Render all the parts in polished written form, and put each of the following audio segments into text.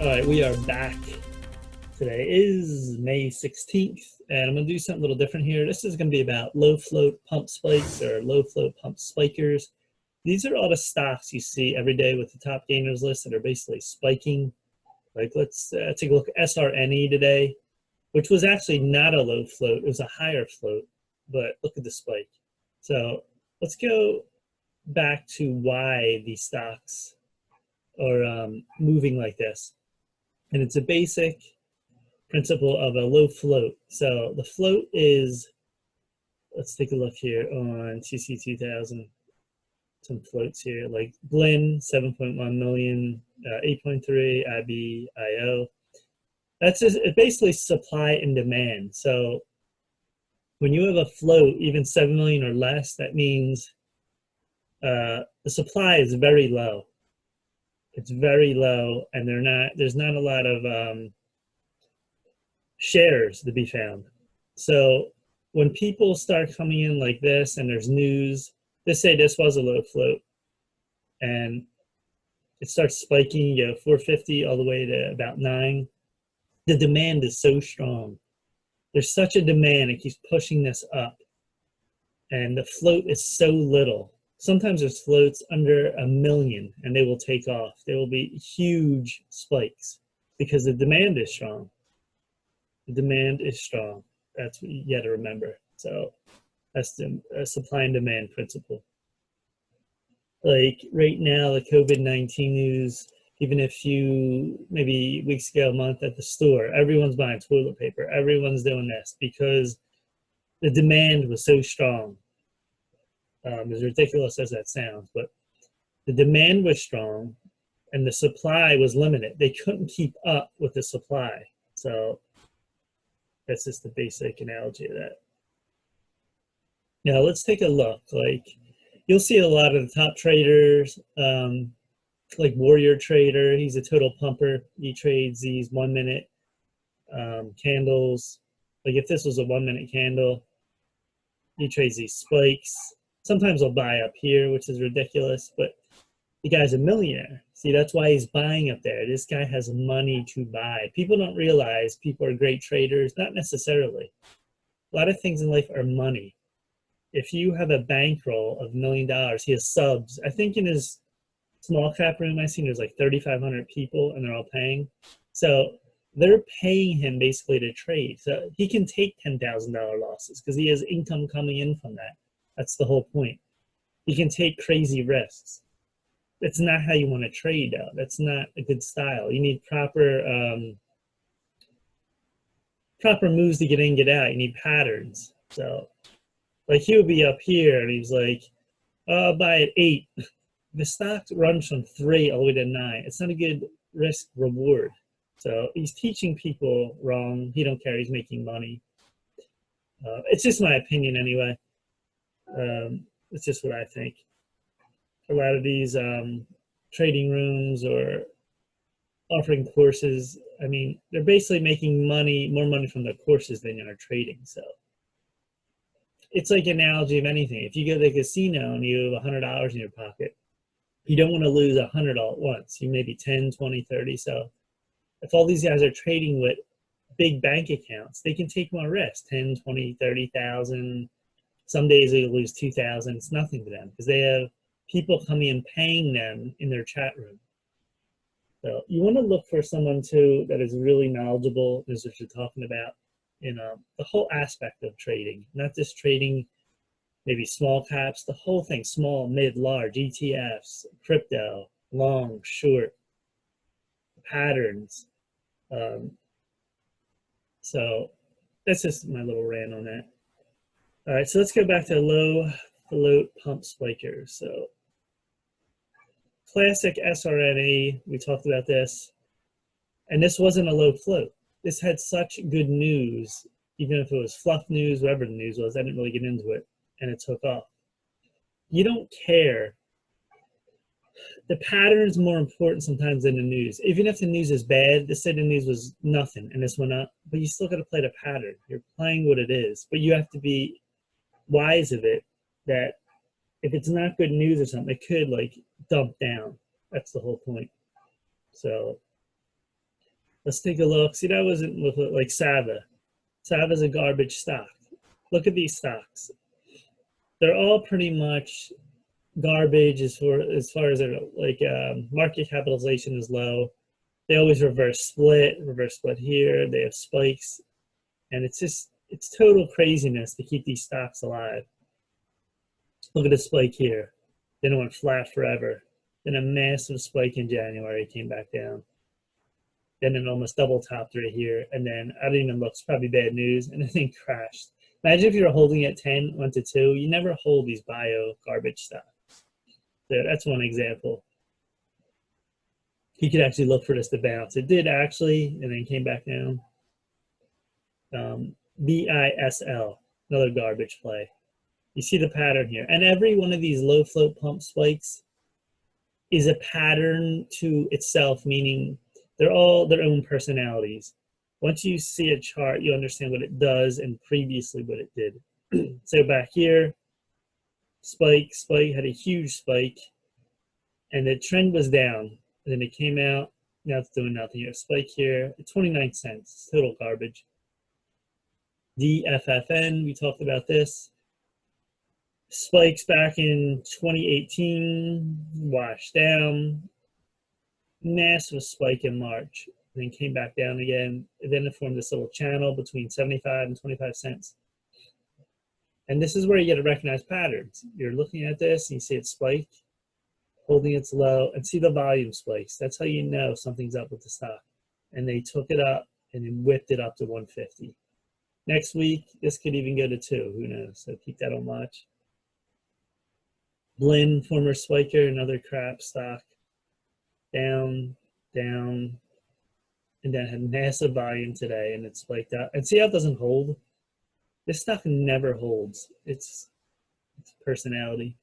All right, we are back. Today is May 16th, and I'm going to do something a little different here. This is going to be about low float pump spikes or low float pump spikers. These are all the stocks you see every day with the top gainers list that are basically spiking. Like, let's take a look at SRNE today, which was actually not a low float. It was a higher float, but look at the spike. So let's go back to why these stocks are moving like this. And it's a basic principle of a low float. So the float is, let's take a look here on TC2000. Some floats here, like Blinn, 7.1 million, 8.3, IBIO. That's just, it basically supply and demand. So when you have a float, even 7 million or less, that means the supply is very low. It's very low, and there's not a lot of shares to be found. So when people start coming in like this and there's news, let's say this was a low float and it starts spiking, you go 450 all the way to about 9. The demand is so strong. There's such a demand, it keeps pushing this up. And the float is so little. Sometimes there's floats under 1 million and they will take off. There will be huge spikes because the demand is strong. The demand is strong. That's what you got to remember. So that's the supply and demand principle. Like right now, the COVID-19 news, even a few, maybe weeks ago, a month at the store, everyone's buying toilet paper. Everyone's doing this because the demand was so strong. As ridiculous as that sounds, but the demand was strong and the supply was limited. They couldn't keep up with the supply. So that's just the basic analogy of that. Now let's take a look. Like you'll see a lot of the top traders, like Warrior Trader. He's a total pumper. He trades these 1 minute candles. Like if this was a 1 minute candle, he trades these spikes. Sometimes he'll buy up here, which is ridiculous, but the guy's a millionaire. See, that's why he's buying up there. This guy has money to buy. People don't realize people are great traders. Not necessarily. A lot of things in life are money. If you have a bankroll of $1 million, he has subs. I think in his small cap room, I've seen there's like 3,500 people and they're all paying. So they're paying him basically to trade. So he can take $10,000 losses because he has income coming in from that. That's the whole point. He can take crazy risks. That's not how you want to trade, though. That's not a good style. You need proper moves to get in, get out. You need patterns. So, like he would be up here, and he's like, "Oh, I'll buy at 8." The stock runs from 3 all the way to 9. It's not a good risk reward. So he's teaching people wrong. He don't care. He's making money. It's just my opinion, anyway. It's just what I think. A lot of these trading rooms or offering courses, I mean, they're basically making more money from the courses than are trading. So it's like an analogy of anything. If you go to the casino and you have $100 in your pocket, you don't want to lose 100 all at once. You maybe 10, 20, 30. So if all these guys are trading with big bank accounts, they can take more risk, 10, 20, 30,000. Some days they lose 2,000. It's nothing to them because they have people coming and paying them in their chat room. So you want to look for someone too that is really knowledgeable, is what you're talking about, the whole aspect of trading, not just trading maybe small caps, the whole thing, small, mid, large, ETFs, crypto, long, short, patterns. So that's just my little rant on that. All right, so let's go back to low float pump spikers. So classic SRNA, we talked about this, and this wasn't a low float. This had such good news, even if it was fluff news, whatever the news was, I didn't really get into it, and it took off. You don't care. The pattern is more important sometimes than the news. Even if the news is bad, let's say the news was nothing and this went up, but you still got to play the pattern. You're playing what it is, but you have to be wise of it, that if it's not good news or something, it could like dump down. That's the whole point. So Let's take a look. See, that wasn't with like Sava. Sava's a garbage stock. Look at these stocks. They're all pretty much garbage as far as their like market capitalization is low. They always reverse split here. They have spikes, and it's total craziness to keep these stocks alive. Look at the spike here. Then it went flat forever. Then a massive spike in January, came back down. Then it almost double topped right here. And then I don't even look, it's probably bad news. And the thing crashed. Imagine if you were holding at 10, went to 2. You never hold these bio garbage stocks. So that's one example. You could actually look for this to bounce. It did actually, and then came back down. BISL, another garbage play. You see the pattern here. And every one of these low float pump spikes is a pattern to itself, meaning they're all their own personalities. Once you see a chart, you understand what it does and previously what it did. So back here, spike, had a huge spike, and the trend was down. And then it came out, now it's doing nothing here. Spike here, 29 cents, total garbage. DFFN, we talked about this. Spikes back in 2018, washed down. Massive spike in March, then came back down again. And then it formed this little channel between 75 and 25 cents. And this is where you get to recognize patterns. You're looking at this and you see it spike, holding its low, and see the volume spikes. That's how you know something's up with the stock. And they took it up and then whipped it up to 150. Next week, this could even go to 2. Who knows? So keep that on watch. Blinn, former spiker, another crap stock. Down, and then had massive volume today, and it spiked out. And see how it doesn't hold? This stock never holds. It's personality.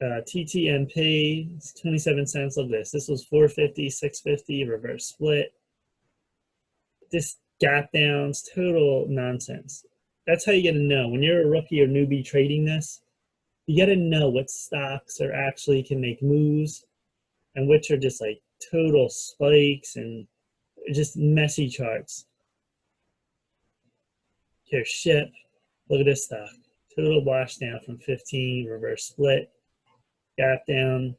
TTMP, it's 27 cents of this. This was 450, 650, reverse split. This gap downs, total nonsense. That's how you get to know. When you're a rookie or newbie trading this, you got to know what stocks are actually can make moves and which are just like total spikes and just messy charts. Here's SHIP. Look at this stock. Total wash down from 15, reverse split, gap down.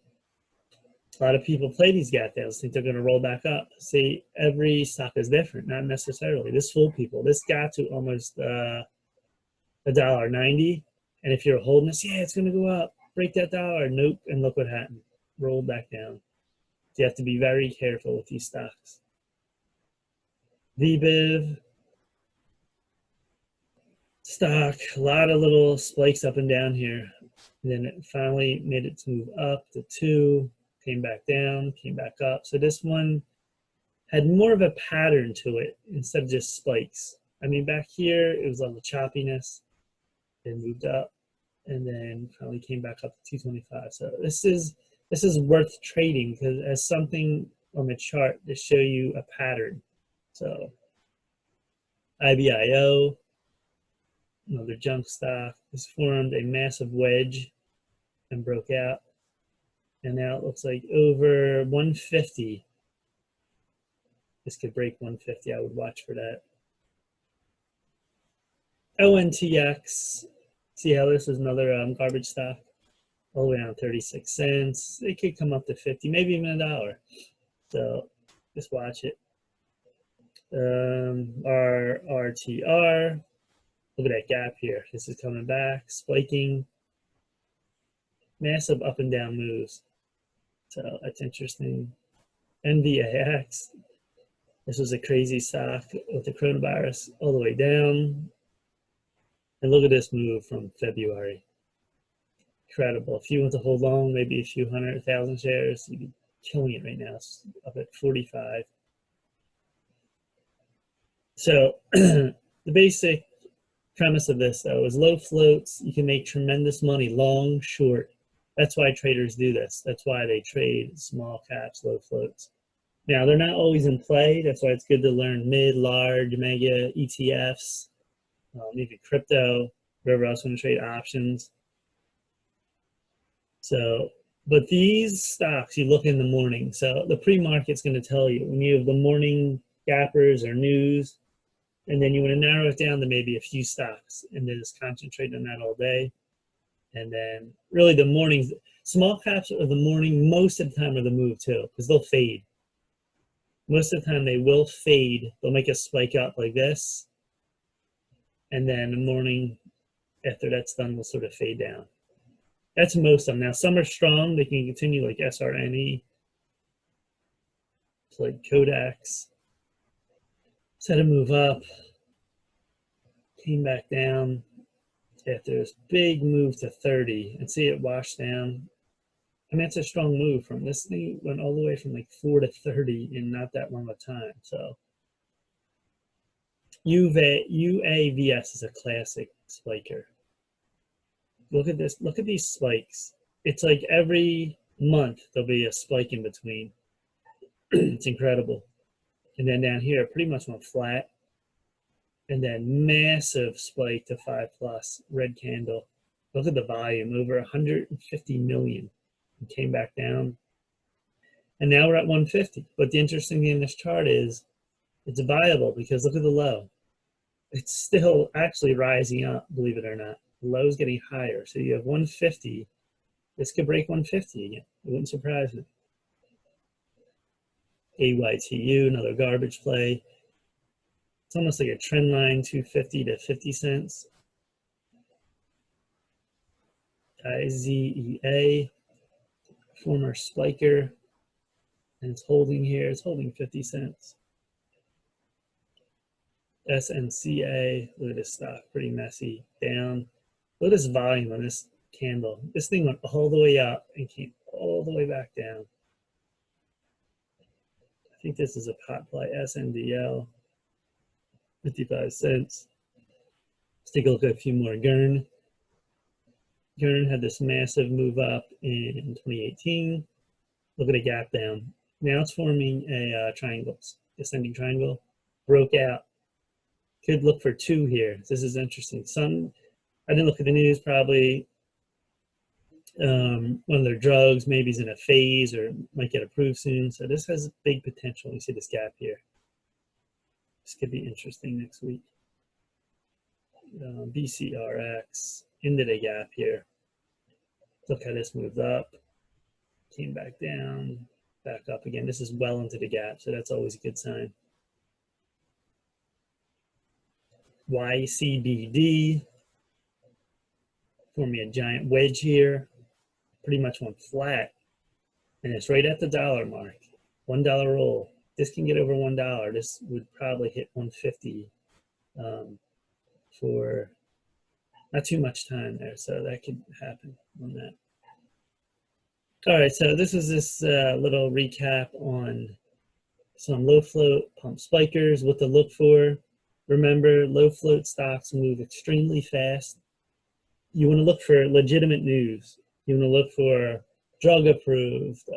A lot of people play these gap downs, think they're going to roll back up. See, every stock is different, not necessarily. This fooled people. This got to almost $1.90. And if you're holding this, yeah, it's going to go up. Break that dollar. Nope. And look what happened. Rolled back down. So you have to be very careful with these stocks. VBIV stock, a lot of little spikes up and down here. And then it finally made it to move up to 2, came back down, came back up. So this one had more of a pattern to it instead of just spikes. I mean, back here, it was on the choppiness. It moved up and then finally came back up to 225. So this is worth trading because it has something on the chart to show you a pattern. So IBIO, another junk stock, has formed a massive wedge and broke out. And now it looks like over 150. This could break 150. I would watch for that. ONTX. See how this is another garbage stock? All the way down 36 cents. It could come up to 50, maybe even $1. So just watch it. RRTR. Look at that gap here. This is coming back, spiking. Massive up and down moves. So that's interesting. NVAX. This was a crazy stock with the coronavirus all the way down. And look at this move from February. Incredible. If you want to hold long, maybe a few 100,000 shares, you'd be killing it right now. It's up at 45. So the basic premise of this, though, is low floats. You can make tremendous money, long, short. That's why traders do this. That's why they trade small caps, low floats. Now, they're not always in play. That's why it's good to learn mid, large, mega, ETFs, even crypto, wherever else want to trade options. So But these stocks, you look in the morning. So the pre-market's going to tell you when you have the morning gappers or news, and then you want to narrow it down to maybe a few stocks and then just concentrate on that all day. And then really the mornings, small caps of the morning, most of the time are the move too, because they'll fade. Most of the time they will fade. They'll make a spike up like this. And then the morning after that's done, will sort of fade down. That's most of them. Now some are strong. They can continue like SRNE. It's like Kodak's. Set a move up. Came back down after this big move to 30 and see it wash down. I mean, it's a strong move from this thing went all the way from like 4 to 30 in not that long a time. So UAVS is a classic spiker. Look at this. Look at these spikes. It's like every month there'll be a spike in between. It's incredible. And then down here, pretty much went flat. And then massive spike to 5+, red candle. Look at the volume, over 150 million. And came back down. And now we're at 150. But the interesting thing in this chart is it's viable because look at the low. It's still actually rising up, believe it or not. The low is getting higher. So you have 150. This could break 150 again. It wouldn't surprise me. AYTU, another garbage play. It's almost like a trend line, 250 to 50 cents. IZEA, former spiker, and it's holding here. It's holding 50 cents. SNCA, look at this stock, pretty messy, down. Look at this volume on this candle. This thing went all the way up and came all the way back down. I think this is a pot play, SNDL, 55 cents. Let's take a look at a few more. Gurn. Gurn had this massive move up in 2018. Look at a gap down. Now it's forming a triangle, ascending triangle. Broke out. Could look for 2 here. This is interesting. I didn't look at the news, probably one of their drugs maybe is in a phase or might get approved soon. So this has big potential. You see this gap here. This could be interesting next week. BCRX into the gap here. Look how this moved up, came back down, back up again. This is well into the gap, so that's always a good sign. YCBD, forming a giant wedge here, pretty much went flat, and it's right at the dollar mark. $1 roll. This can get over $1. This would probably hit 150 for not too much time there, so that could happen on that. All right, so this is this little recap on some low float pump spikers, what to look for. Remember, low float stocks move extremely fast. You want to look for legitimate news. You want to look for drug approved,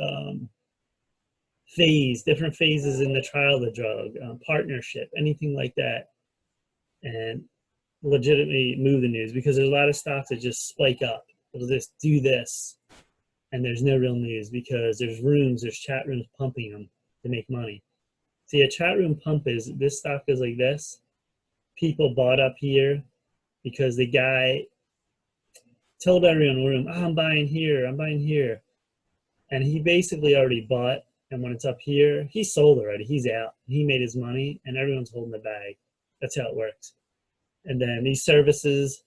phase, different phases in the trial of the drug, partnership, anything like that. And legitimately move the news, because there's a lot of stocks that just spike up. It'll just do this, and there's no real news because there's chat rooms pumping them to make money. See, a chat room pump is, this stock is like this. People bought up here because the guy told everyone in the room, oh, I'm buying here, I'm buying here. And he basically already bought, and when it's up here, he sold already, he's out. He made his money, and everyone's holding the bag. That's how it works. And then these services,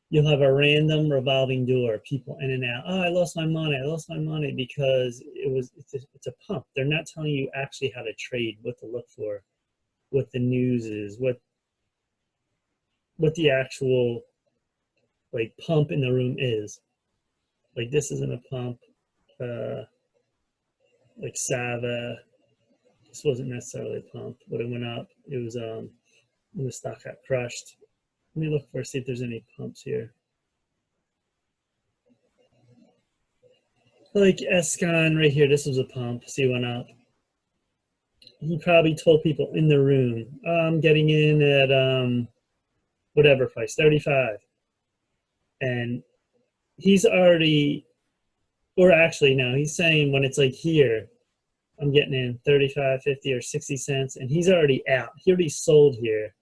you'll have a random revolving door, people in and out. Oh, I lost my money because it's a pump. They're not telling you actually how to trade, what to look for, what the news is, what the actual like pump in the room is. Like this isn't a pump. Like Sava, this wasn't necessarily a pump, but it went up. It was when the stock got crushed. Let me look for, see if there's any pumps here. Like Escon right here, this was a pump. See, it went up. He probably told people in the room, oh, I'm getting in at whatever price, 35. And he's already or actually, no, he's saying when it's like here, I'm getting in 35, 50, or 60 cents, and he's already out. He already sold here,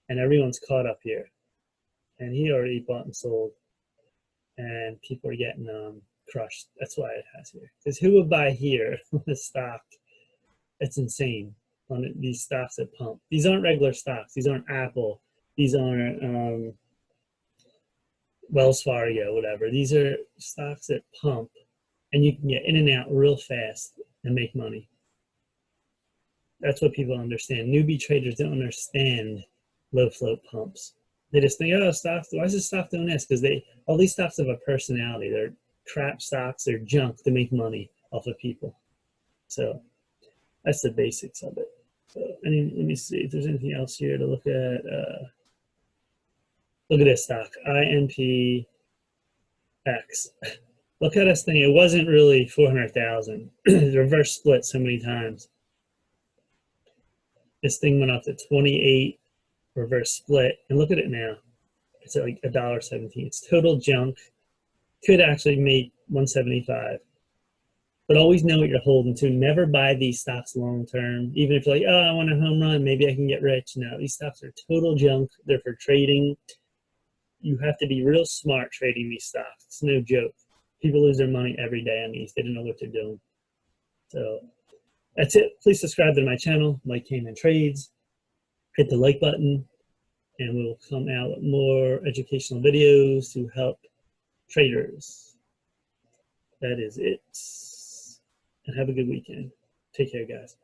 and everyone's caught up here. And he already bought and sold, and people are getting crushed. That's why it has here. Because who would buy here on the stock? It's insane on these stocks that pump. These aren't regular stocks. These aren't Apple. These aren't Wells Fargo, whatever. These are stocks that pump, and you can get in and out real fast and make money. That's what people understand. Newbie traders don't understand low float pumps. They just think, oh, stocks, why is this stock doing this? Because all these stocks have a personality. They're crap stocks, they're junk to make money off of people. So that's the basics of it. So let me see if there's anything else here to look at. Look at this stock, INPX. Look at this thing. It wasn't really 400,000. Reverse split so many times. This thing went up to 28, reverse split, and look at it now. It's at like $1.17. It's total junk. Could actually make 175. But always know what you're holding to. Never buy these stocks long term. Even if you're like, oh, I want a home run, maybe I can get rich. No, these stocks are total junk. They're for trading. You have to be real smart trading these stocks. It's no joke. People lose their money every day on these. They don't know what they're doing. So that's it. Please subscribe to my channel, Mike Heyman Trades. Hit the like button, and we'll come out with more educational videos to help traders. That is it. And have a good weekend. Take care, guys.